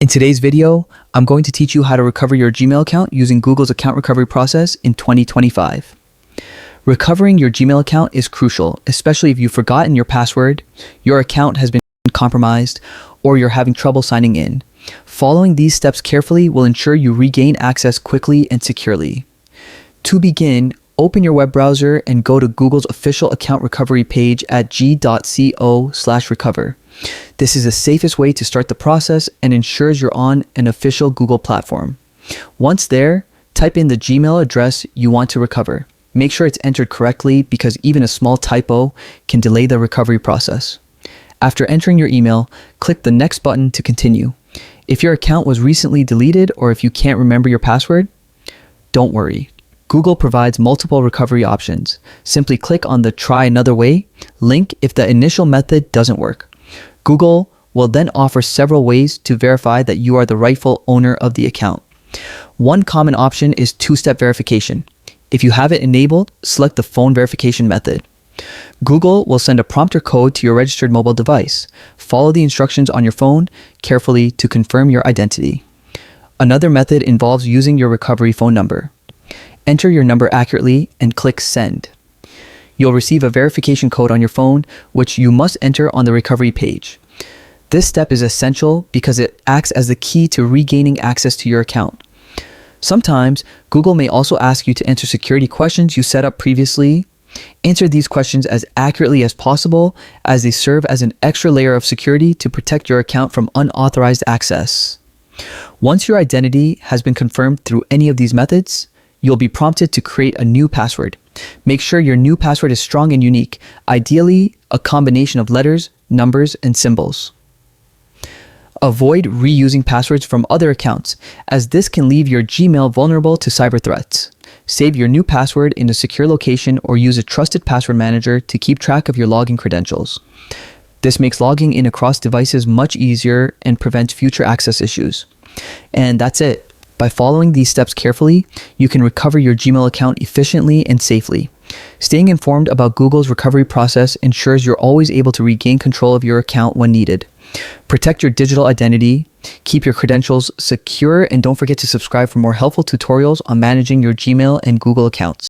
In today's video, I'm going to teach you how to recover your Gmail account using Google's account recovery process in 2025. Recovering your Gmail account is crucial, especially if you've forgotten your password, your account has been compromised, or you're having trouble signing in. Following these steps carefully will ensure you regain access quickly and securely. To begin, open your web browser and go to Google's official account recovery page at g.co/recover. This is the safest way to start the process and ensures you're on an official Google platform. Once there, type in the Gmail address you want to recover. Make sure it's entered correctly because even a small typo can delay the recovery process. After entering your email, click the next button to continue. If your account was recently deleted or if you can't remember your password, don't worry. Google provides multiple recovery options. Simply click on the Try Another Way link if the initial method doesn't work. Google will then offer several ways to verify that you are the rightful owner of the account. One common option is two-step verification. If you have it enabled, select the phone verification method. Google will send a prompt or code to your registered mobile device. Follow the instructions on your phone carefully to confirm your identity. Another method involves using your recovery phone number. Enter your number accurately and click Send. You'll receive a verification code on your phone, which you must enter on the recovery page. This step is essential because it acts as the key to regaining access to your account. Sometimes, Google may also ask you to enter security questions you set up previously. Answer these questions as accurately as possible, as they serve as an extra layer of security to protect your account from unauthorized access. Once your identity has been confirmed through any of these methods, you'll be prompted to create a new password. Make sure your new password is strong and unique, ideally a combination of letters, numbers, and symbols. Avoid reusing passwords from other accounts, as this can leave your Gmail vulnerable to cyber threats. Save your new password in a secure location or use a trusted password manager to keep track of your login credentials. This makes logging in across devices much easier and prevents future access issues. And that's it. By following these steps carefully, you can recover your Gmail account efficiently and safely. Staying informed about Google's recovery process ensures you're always able to regain control of your account when needed. Protect your digital identity, keep your credentials secure, and don't forget to subscribe for more helpful tutorials on managing your Gmail and Google accounts.